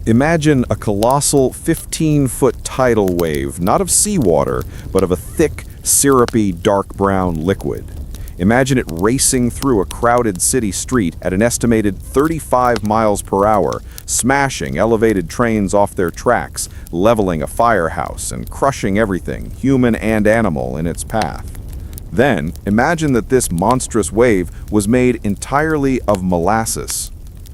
Imagine a colossal 15-foot tidal wave, not of seawater, but of a thick, syrupy, dark brown liquid. Imagine it racing through a crowded city street at an estimated 35 miles per hour, smashing elevated trains off their tracks, leveling a firehouse, and crushing everything, human and animal, in its path. Then, imagine that this monstrous wave was made entirely of molasses.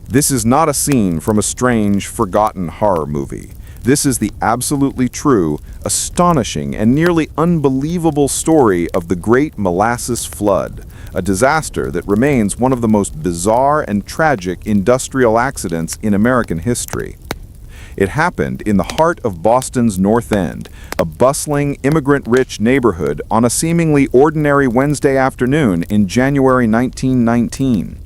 This is not a scene from a strange, forgotten horror movie. This is the absolutely true, astonishing, and nearly unbelievable story of the Great Molasses Flood, a disaster that remains one of the most bizarre and tragic industrial accidents in American history. It happened in the heart of Boston's North End, a bustling, immigrant-rich neighborhood on a seemingly ordinary Wednesday afternoon in January 1919.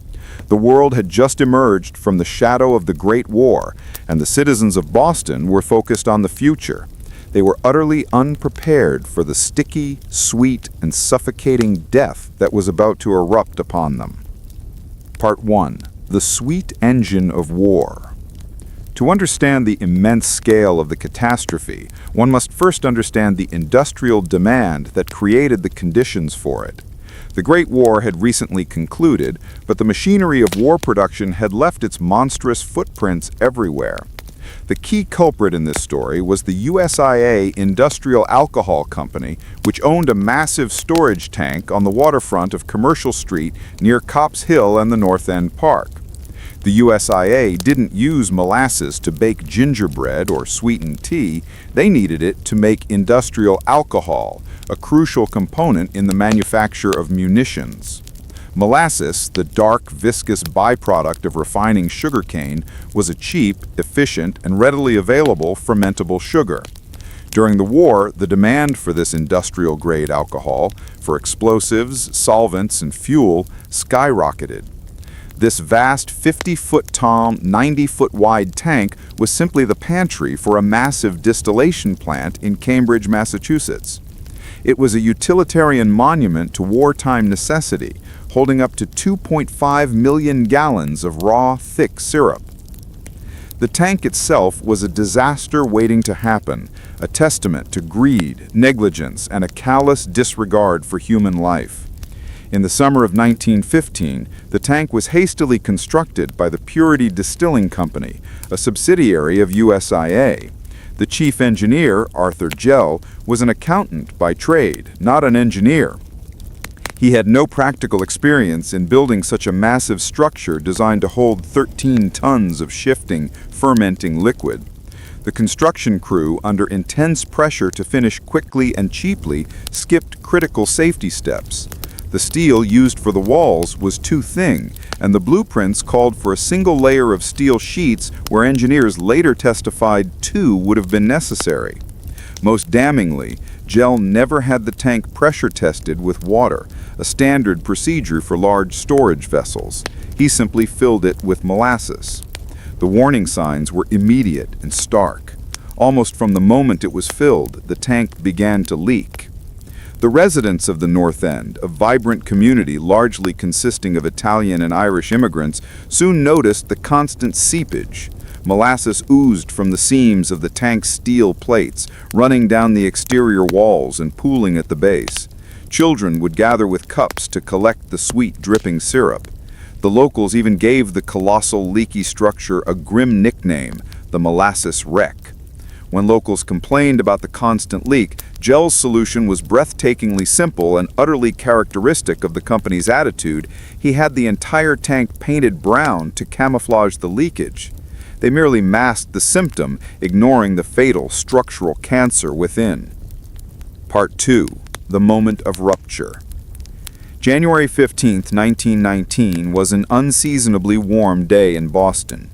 The world had just emerged from the shadow of the Great War, and the citizens of Boston were focused on the future. They were utterly unprepared for the sticky, sweet, and suffocating death that was about to erupt upon them. Part 1. The Sweet Engine of War. To understand the immense scale of the catastrophe, one must first understand the industrial demand that created the conditions for it. The Great War had recently concluded, but the machinery of war production had left its monstrous footprints everywhere. The key culprit in this story was the USIA Industrial Alcohol Company, which owned a massive storage tank on the waterfront of Commercial Street near Copp's Hill and the North End Park. The USIA didn't use molasses to bake gingerbread or sweeten tea. They needed it to make industrial alcohol, a crucial component in the manufacture of munitions. Molasses, the dark, viscous byproduct of refining sugarcane, was a cheap, efficient, and readily available fermentable sugar. During the war, the demand for this industrial-grade alcohol, for explosives, solvents, and fuel, skyrocketed. This vast 50-foot tall, 90-foot wide tank was simply the pantry for a massive distillation plant in Cambridge, Massachusetts. It was a utilitarian monument to wartime necessity, holding up to 2.5 million gallons of raw, thick syrup. The tank itself was a disaster waiting to happen, a testament to greed, negligence, and a callous disregard for human life. In the summer of 1915, the tank was hastily constructed by the Purity Distilling Company, a subsidiary of USIA. The chief engineer, Arthur Gell, was an accountant by trade, not an engineer. He had no practical experience in building such a massive structure designed to hold 13 tons of shifting, fermenting liquid. The construction crew, under intense pressure to finish quickly and cheaply, skipped critical safety steps. The steel used for the walls was too thin, and the blueprints called for a single layer of steel sheets where engineers later testified 2 would have been necessary. Most damningly, Gell never had the tank pressure tested with water, a standard procedure for large storage vessels. He simply filled it with molasses. The warning signs were immediate and stark. Almost from the moment it was filled, the tank began to leak. The residents of the North End, a vibrant community largely consisting of Italian and Irish immigrants, soon noticed the constant seepage. Molasses oozed from the seams of the tank's steel plates, running down the exterior walls and pooling at the base. Children would gather with cups to collect the sweet, dripping syrup. The locals even gave the colossal, leaky structure a grim nickname, the Molasses Wreck. When locals complained about the constant leak, Gell's solution was breathtakingly simple and utterly characteristic of the company's attitude. He had the entire tank painted brown to camouflage the leakage. They merely masked the symptom, ignoring the fatal structural cancer within. Part 2. The Moment of Rupture. January 15, 1919 was an unseasonably warm day in Boston.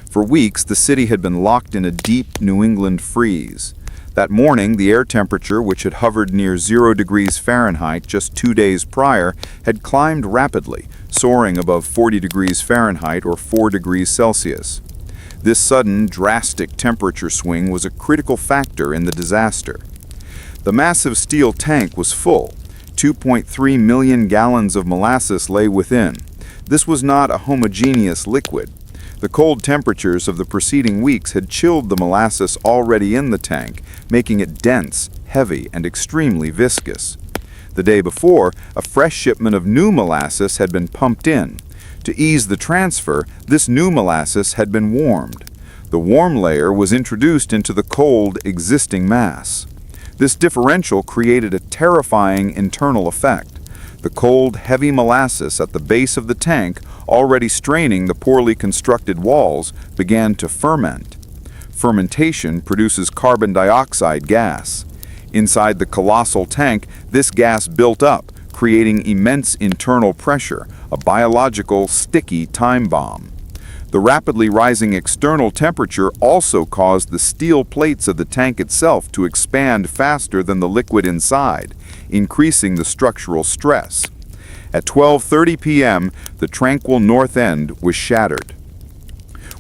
For weeks, the city had been locked in a deep New England freeze. That morning, the air temperature, which had hovered near 0 degrees Fahrenheit just 2 days prior, had climbed rapidly, soaring above 40 degrees Fahrenheit or 4 degrees Celsius. This sudden, drastic temperature swing was a critical factor in the disaster. The massive steel tank was full. 2.3 million gallons of molasses lay within. This was not a homogeneous liquid. The cold temperatures of the preceding weeks had chilled the molasses already in the tank, making it dense, heavy, and extremely viscous. The day before, a fresh shipment of new molasses had been pumped in. To ease the transfer, this new molasses had been warmed. The warm layer was introduced into the cold existing mass. This differential created a terrifying internal effect. The cold, heavy molasses at the base of the tank, already straining the poorly constructed walls, began to ferment. Fermentation produces carbon dioxide gas. Inside the colossal tank, this gas built up, creating immense internal pressure, a biological, sticky time bomb. The rapidly rising external temperature also caused the steel plates of the tank itself to expand faster than the liquid inside, increasing the structural stress. At 12:30 p.m., the tranquil north end was shattered.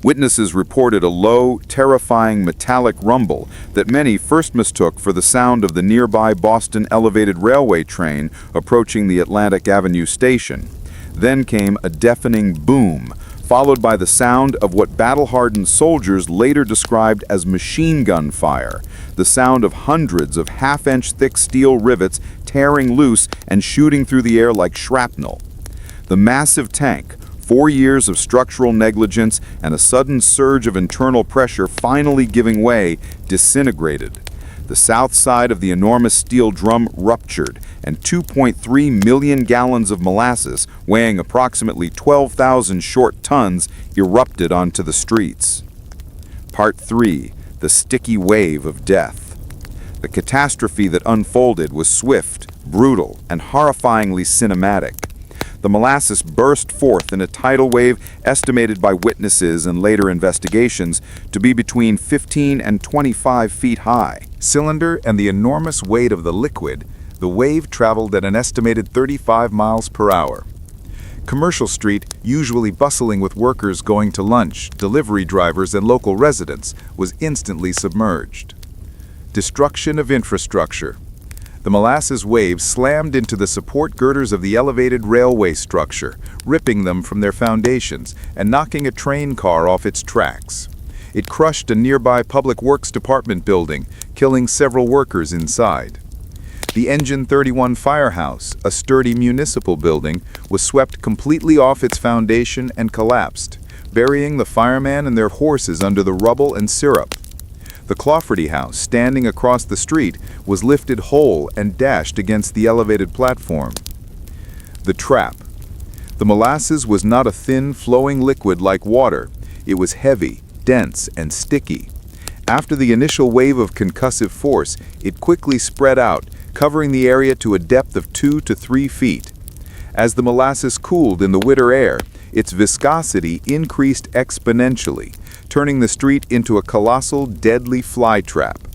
Witnesses reported a low, terrifying metallic rumble that many first mistook for the sound of the nearby Boston Elevated Railway train approaching the Atlantic Avenue station. Then came a deafening boom, followed by the sound of what battle-hardened soldiers later described as machine gun fire, the sound of hundreds of half-inch thick steel rivets tearing loose and shooting through the air like shrapnel. The massive tank, 4 years of structural negligence and a sudden surge of internal pressure finally giving way, disintegrated. The south side of the enormous steel drum ruptured, and 2.3 million gallons of molasses, weighing approximately 12,000 short tons, erupted onto the streets. Part 3. The sticky wave of death. The catastrophe that unfolded was swift, brutal, and horrifyingly cinematic. The molasses burst forth in a tidal wave estimated by witnesses and later investigations to be between 15 and 25 feet high. Cylinder and the enormous weight of the liquid, the wave traveled at an estimated 35 miles per hour. Commercial Street, usually bustling with workers going to lunch, delivery drivers, and local residents, was instantly submerged. Destruction of infrastructure. The molasses wave slammed into the support girders of the elevated railway structure, ripping them from their foundations and knocking a train car off its tracks. It crushed a nearby Public Works Department building, killing several workers inside. The Engine 31 firehouse, a sturdy municipal building, was swept completely off its foundation and collapsed, burying the firemen and their horses under the rubble and syrup. The Clawforty house, standing across the street, was lifted whole and dashed against the elevated platform. The trap. The molasses was not a thin, flowing liquid like water. It was heavy, dense, and sticky. After the initial wave of concussive force, it quickly spread out, covering the area to a depth of 2 to 3 feet. As the molasses cooled in the winter air, its viscosity increased exponentially, turning the street into a colossal, deadly fly trap.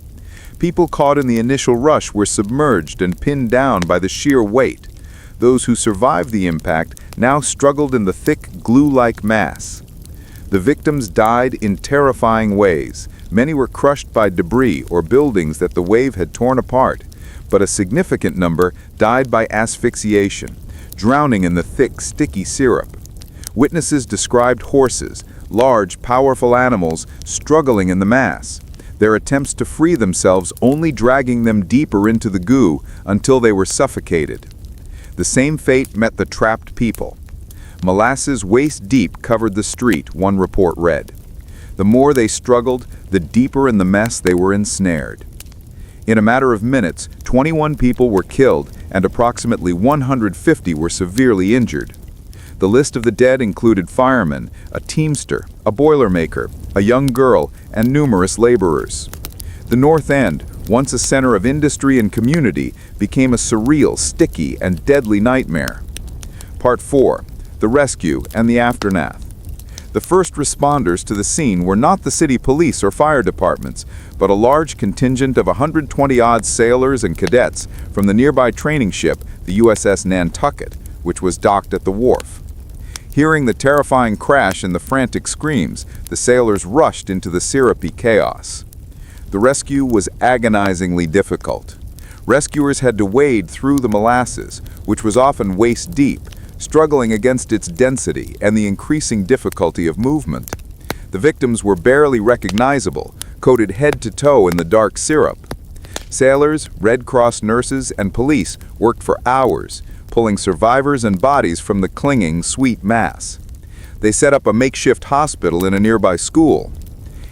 People caught in the initial rush were submerged and pinned down by the sheer weight. Those who survived the impact now struggled in the thick, glue-like mass. The victims died in terrifying ways. Many were crushed by debris or buildings that the wave had torn apart, but a significant number died by asphyxiation, drowning in the thick, sticky syrup. Witnesses described horses, large, powerful animals, struggling in the mass, their attempts to free themselves only dragging them deeper into the goo until they were suffocated. The same fate met the trapped people. Molasses waist-deep covered the street, one report read. The more they struggled, the deeper in the mess they were ensnared. In a matter of minutes, 21 people were killed and approximately 150 were severely injured. The list of the dead included firemen, a teamster, a boilermaker, a young girl, and numerous laborers. The North End, once a center of industry and community, became a surreal, sticky, and deadly nightmare. Part 4. The rescue and the aftermath. The first responders to the scene were not the city police or fire departments, but a large contingent of 120-odd sailors and cadets from the nearby training ship, the USS Nantucket, which was docked at the wharf. Hearing the terrifying crash and the frantic screams, the sailors rushed into the syrupy chaos. The rescue was agonizingly difficult. Rescuers had to wade through the molasses, which was often waist-deep, struggling against its density and the increasing difficulty of movement. The victims were barely recognizable, coated head to toe in the dark syrup. Sailors, Red Cross nurses, and police worked for hours, pulling survivors and bodies from the clinging, sweet mass. They set up a makeshift hospital in a nearby school.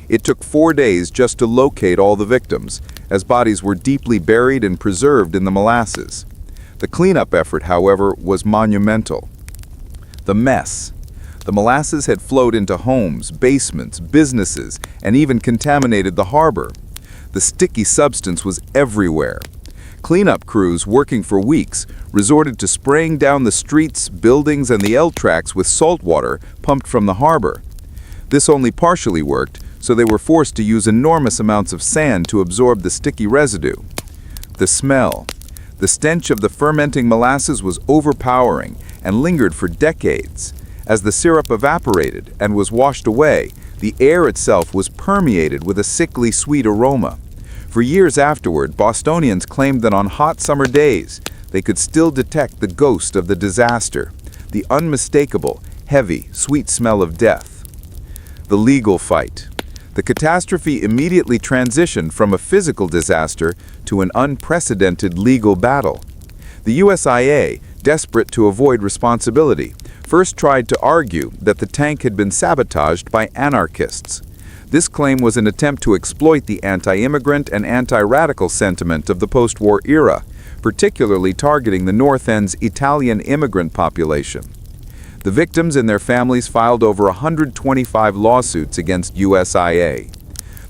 It took 4 days just to locate all the victims, as bodies were deeply buried and preserved in the molasses. The cleanup effort, however, was monumental. The mess. The molasses had flowed into homes, basements, businesses, and even contaminated the harbor. The sticky substance was everywhere. Cleanup crews working for weeks resorted to spraying down the streets, buildings, and the L tracks with salt water pumped from the harbor. This only partially worked, so they were forced to use enormous amounts of sand to absorb the sticky residue. The smell. The stench of the fermenting molasses was overpowering and lingered for decades. As the syrup evaporated and was washed away, the air itself was permeated with a sickly sweet aroma. For years afterward, Bostonians claimed that on hot summer days, they could still detect the ghost of the disaster, the unmistakable, heavy, sweet smell of death. The legal fight. The catastrophe immediately transitioned from a physical disaster to an unprecedented legal battle. The USIA, desperate to avoid responsibility, first tried to argue that the tank had been sabotaged by anarchists. This claim was an attempt to exploit the anti-immigrant and anti-radical sentiment of the post-war era, particularly targeting the North End's Italian immigrant population. The victims and their families filed over 125 lawsuits against USIA.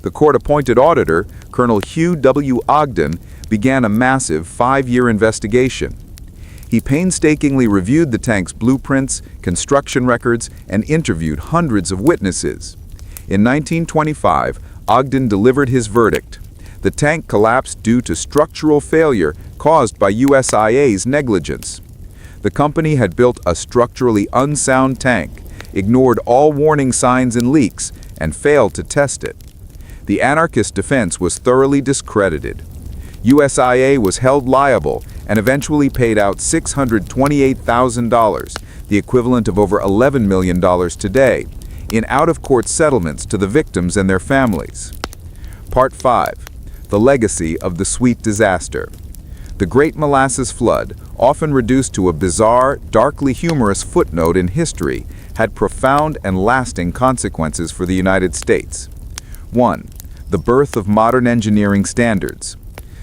The court-appointed auditor, Colonel Hugh W. Ogden, began a massive 5-year investigation. He painstakingly reviewed the tank's blueprints, construction records, and interviewed hundreds of witnesses. In 1925, Ogden delivered his verdict. The tank collapsed due to structural failure caused by USIA's negligence. The company had built a structurally unsound tank, ignored all warning signs and leaks, and failed to test it. The anarchist defense was thoroughly discredited. USIA was held liable and eventually paid out $628,000, the equivalent of over $11 million today, in out-of-court settlements to the victims and their families. Part 5. The Legacy of the Sweet Disaster. The Great Molasses Flood, often reduced to a bizarre, darkly humorous footnote in history, had profound and lasting consequences for the United States. 1. The birth of modern engineering standards.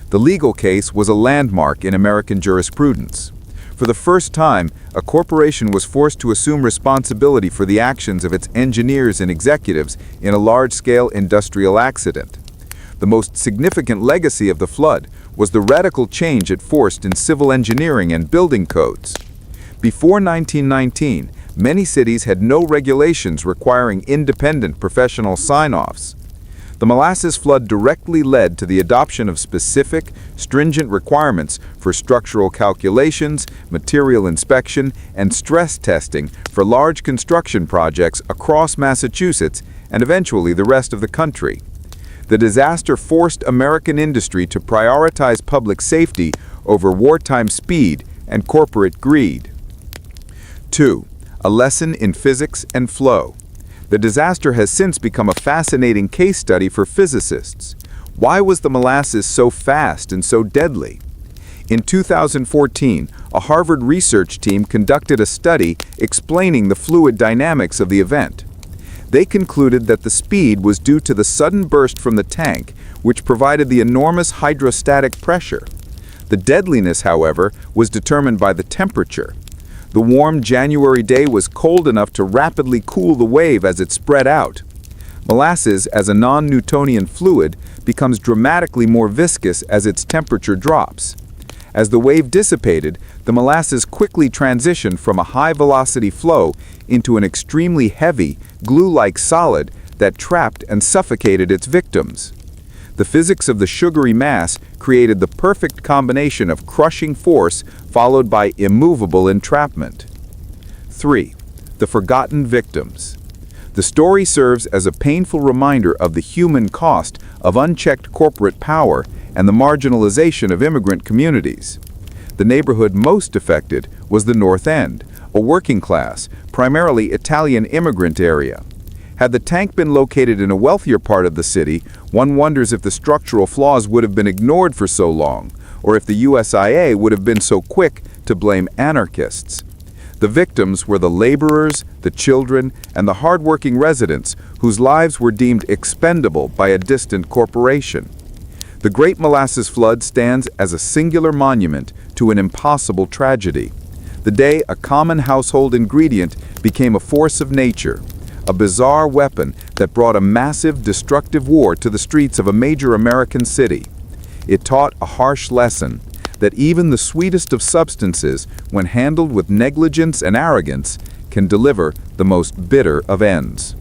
The legal case was a landmark in American jurisprudence. For the first time, a corporation was forced to assume responsibility for the actions of its engineers and executives in a large-scale industrial accident. The most significant legacy of the flood was the radical change it forced in civil engineering and building codes. Before 1919, many cities had no regulations requiring independent professional sign-offs. The molasses flood directly led to the adoption of specific, stringent requirements for structural calculations, material inspection, and stress testing for large construction projects across Massachusetts and eventually the rest of the country. The disaster forced American industry to prioritize public safety over wartime speed and corporate greed. 2. A lesson in physics and flow. The disaster has since become a fascinating case study for physicists. Why was the molasses so fast and so deadly? In 2014, a Harvard research team conducted a study explaining the fluid dynamics of the event. They concluded that the speed was due to the sudden burst from the tank, which provided the enormous hydrostatic pressure. The deadliness, however, was determined by the temperature. The warm January day was cold enough to rapidly cool the wave as it spread out. Molasses, as a non-Newtonian fluid, becomes dramatically more viscous as its temperature drops. As the wave dissipated, the molasses quickly transitioned from a high-velocity flow into an extremely heavy, glue-like solid that trapped and suffocated its victims. The physics of the sugary mass created the perfect combination of crushing force followed by immovable entrapment. 3. The forgotten victims. The story serves as a painful reminder of the human cost of unchecked corporate power and the marginalization of immigrant communities. The neighborhood most affected was the North End, a working-class, primarily Italian immigrant area. Had the tank been located in a wealthier part of the city, one wonders if the structural flaws would have been ignored for so long, or if the USIA would have been so quick to blame anarchists. The victims were the laborers, the children, and the hardworking residents whose lives were deemed expendable by a distant corporation. The Great Molasses Flood stands as a singular monument to an impossible tragedy. The day a common household ingredient became a force of nature, a bizarre weapon that brought a massive, destructive war to the streets of a major American city. It taught a harsh lesson that even the sweetest of substances, when handled with negligence and arrogance, can deliver the most bitter of ends.